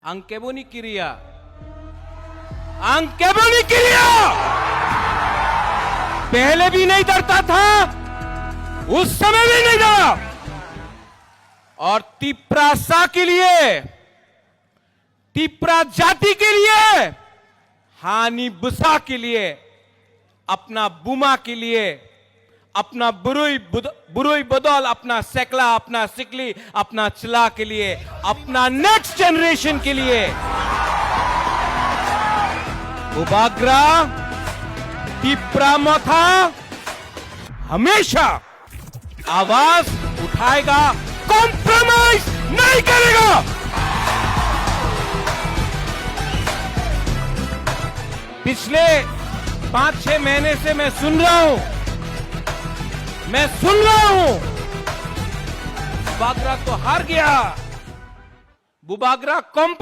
Anche Bonichiria. Anche Bonichiria पहले भी नहीं डरता था, उस समय भी नहीं डरा। और तिप्रासा के लिए, तिप्रा जाति के लिए, हानि बुसा के लिए, अपना बुमा के लिए, अपना बुरुई बदौल, अपना सेकला, अपना सिकली, अपना चिला के लिए, अपना नेक्स्ट जनरेशन के लिए बुबाग्रा तिप्रा मोथा हमेशा आवाज उठाएगा, कॉम्प्रोमाइज नहीं करेगा। पिछले 5-6 महीने से मैं सुन रहा हूं बुबाग्रा तो हार गया, बुबाग्रा कॉम्प्रोमाइज